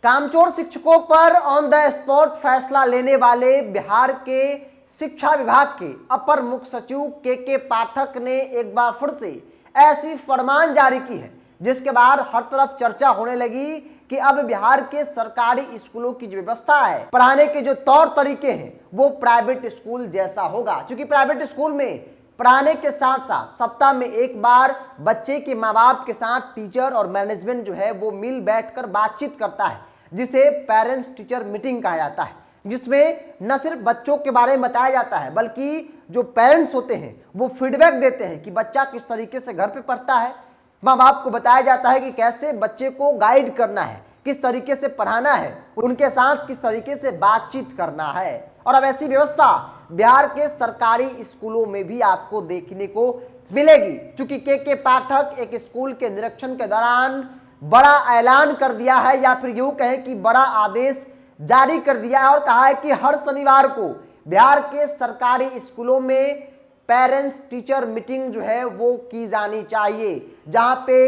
कामचोर शिक्षकों पर ऑन द स्पॉट फैसला लेने वाले बिहार के शिक्षा विभाग के अपर मुख्य सचिव के पाठक ने एक बार फिर से ऐसी फरमान जारी की है जिसके बाद हर तरफ चर्चा होने लगी कि अब बिहार के सरकारी स्कूलों की जो व्यवस्था है, पढ़ाने के जो तौर तरीके हैं वो प्राइवेट स्कूल जैसा होगा। क्योंकि प्राइवेट स्कूल में पढ़ाने के साथ साथ सप्ताह में एक बार बच्चे के माँ बाप के साथ टीचर और मैनेजमेंट जो है वो मिल बैठकर बातचीत करता है, जिसे पेरेंट्स टीचर मीटिंग कहा जाता है, जिसमें न सिर्फ बच्चों के बारे में बताया जाता है बल्कि जो पेरेंट्स होते हैं वो फीडबैक देते हैं कि बच्चा किस तरीके से घर पे पढ़ता है। माँ बाप को बताया जाता है कि कैसे बच्चे को गाइड करना है, किस तरीके से पढ़ाना है, उनके साथ किस तरीके से बातचीत करना है। और अब ऐसी व्यवस्था बिहार के सरकारी स्कूलों में भी आपको देखने को मिलेगी। क्योंकि के पाठक एक स्कूल के निरीक्षण के दौरान बड़ा ऐलान कर दिया है, या फिर यूं कहें कि बड़ा आदेश जारी कर दिया है और कहा है कि हर शनिवार को बिहार के सरकारी स्कूलों में पेरेंट्स टीचर मीटिंग जो है वो की जानी चाहिए, जहां पे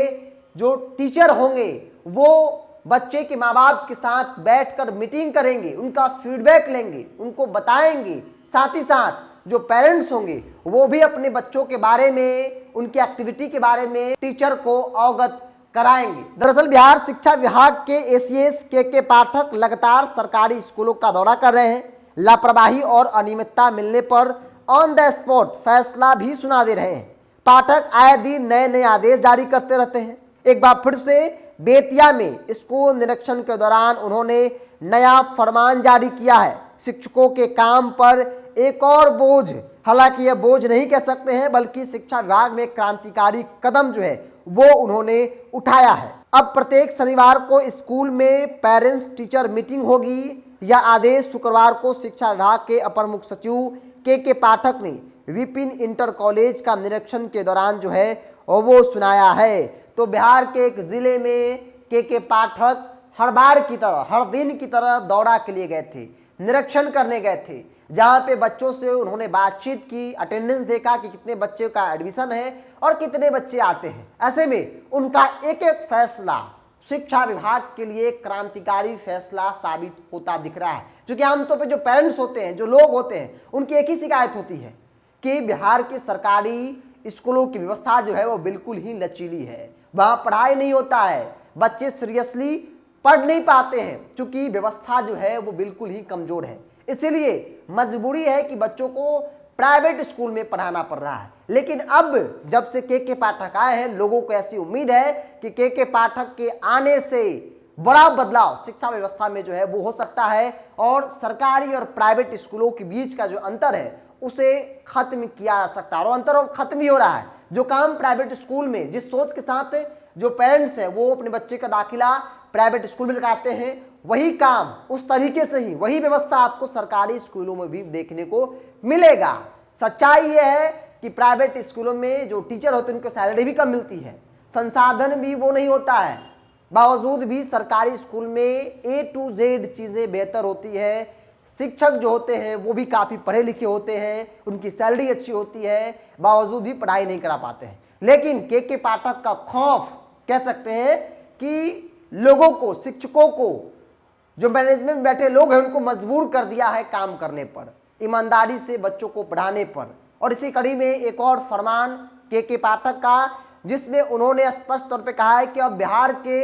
जो टीचर होंगे वो बच्चे के माँ बाप के साथ बैठकर मीटिंग करेंगे, उनका फीडबैक लेंगे, उनको बताएंगे। साथ ही साथ जो पेरेंट्स होंगे वो भी अपने बच्चों के बारे में, उनकी एक्टिविटी के बारे में टीचर को अवगत कराएंगे। दरअसल बिहार शिक्षा विभाग के एसीएस के पाठक लगातार सरकारी स्कूलों का दौरा कर रहे हैं। लापरवाही और अनियमितता मिलने पर ऑन द स्पॉट फैसला भी सुना दे रहे हैं। पाठक आए दिन नए नए आदेश जारी करते रहते हैं। एक बार फिर से बेतिया में स्कूल निरीक्षण के दौरान उन्होंने नया फरमान जारी किया है। शिक्षकों के काम पर एक और बोझ, हालांकि यह बोझ नहीं कह सकते हैं बल्कि शिक्षा विभाग में क्रांतिकारी कदम जो है वो उन्होंने उठाया है। अब प्रत्येक शनिवार को स्कूल में पेरेंट्स टीचर मीटिंग होगी। यह आदेश शुक्रवार को शिक्षा विभाग के अपर मुख्य सचिव के पाठक ने विपिन इंटर कॉलेज का निरीक्षण के दौरान जो है वो सुनाया है। तो बिहार के एक जिले में के पाठक हर बार की तरह, हर दिन की तरह दौरा के लिए गए थे, निरीक्षण करने गए थे, जहां पे बच्चों से उन्होंने बातचीत की, अटेंडेंस देखा कि कितने बच्चे का एडमिशन है और कितने बच्चे आते हैं। ऐसे में उनका एक एक फैसला शिक्षा विभाग के लिए क्रांतिकारी फैसला साबित होता दिख रहा है। क्योंकि आमतौर पर जो पेरेंट्स होते हैं, जो लोग होते हैं, उनकी एक ही शिकायत होती है कि बिहार के सरकारी स्कूलों की व्यवस्था जो है वो बिल्कुल ही लचीली है, वहां पढ़ाई नहीं होता है, बच्चे सीरियसली पढ़ नहीं पाते हैं, क्योंकि व्यवस्था जो है वो बिल्कुल ही कमजोर है। इसीलिए मजबूरी है कि बच्चों को प्राइवेट स्कूल में पढ़ाना पड़ रहा है। लेकिन अब जब से के पाठक आए हैं, लोगों को ऐसी उम्मीद है कि के पाठक के आने से बड़ा बदलाव शिक्षा व्यवस्था में जो है वो हो सकता है और सरकारी और प्राइवेट स्कूलों के बीच का जो अंतर है उसे खत्म किया जा सकता है। और अंतर खत्म ही हो रहा है। जो काम प्राइवेट स्कूल में, जिस सोच के साथ जो पेरेंट्स हैं वो अपने बच्चे का दाखिला प्राइवेट स्कूल में लगाते हैं, वही काम उस तरीके से ही, वही व्यवस्था आपको सरकारी स्कूलों में भी देखने को मिलेगा। सच्चाई यह है कि प्राइवेट स्कूलों में जो टीचर होते हैं उनको सैलरी भी कम मिलती है, संसाधन भी वो नहीं होता है, बावजूद भी सरकारी स्कूल में A to Z चीज़ें बेहतर होती है। शिक्षक जो होते हैं वो भी काफ़ी पढ़े लिखे होते हैं, उनकी सैलरी अच्छी होती है, बावजूद भी पढ़ाई नहीं करा पाते हैं। लेकिन के पाठक का खौफ कह सकते हैं कि लोगों को, शिक्षकों को, जो मैनेजमेंट में बैठे लोग हैं उनको मजबूर कर दिया है काम करने पर, ईमानदारी से बच्चों को पढ़ाने पर। और इसी कड़ी में एक और फरमान के पाठक का, जिसमें उन्होंने स्पष्ट तौर पे कहा है कि अब बिहार के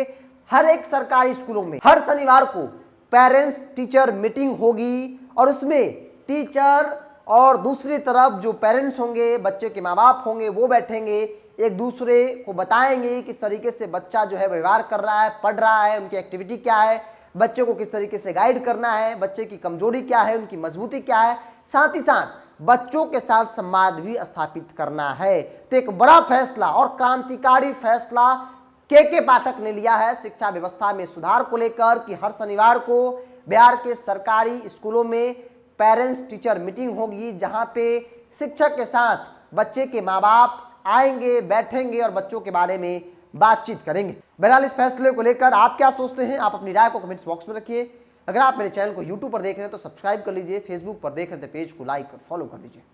हर एक सरकारी स्कूलों में हर शनिवार को पेरेंट्स टीचर मीटिंग होगी और उसमें टीचर और दूसरी तरफ जो पेरेंट्स होंगे, बच्चे के माँ बाप होंगे, वो बैठेंगे, एक दूसरे को बताएंगे किस तरीके से बच्चा जो है व्यवहार कर रहा है, पढ़ रहा है, उनकी एक्टिविटी क्या है, बच्चे को किस तरीके से गाइड करना है, बच्चे की कमजोरी क्या है, उनकी मजबूती क्या है, साथ ही साथ बच्चों के साथ संवाद भी स्थापित करना है। तो एक बड़ा फैसला और क्रांतिकारी फैसला के पाठक ने लिया है शिक्षा व्यवस्था में सुधार को लेकर कि हर शनिवार को बिहार के सरकारी स्कूलों में पेरेंट्स टीचर मीटिंग होगी, जहां पे शिक्षक के साथ बच्चे के माँ बाप आएंगे, बैठेंगे और बच्चों के बारे में बातचीत करेंगे। बहरहाल इस फैसले को लेकर आप क्या सोचते हैं, आप अपनी राय को कमेंट्स बॉक्स में रखिए। अगर आप मेरे चैनल को यूट्यूब पर देख रहे हैं तो सब्सक्राइब कर लीजिए, फेसबुक पर देख रहे हैं तो पेज को लाइक और फॉलो कर लीजिए।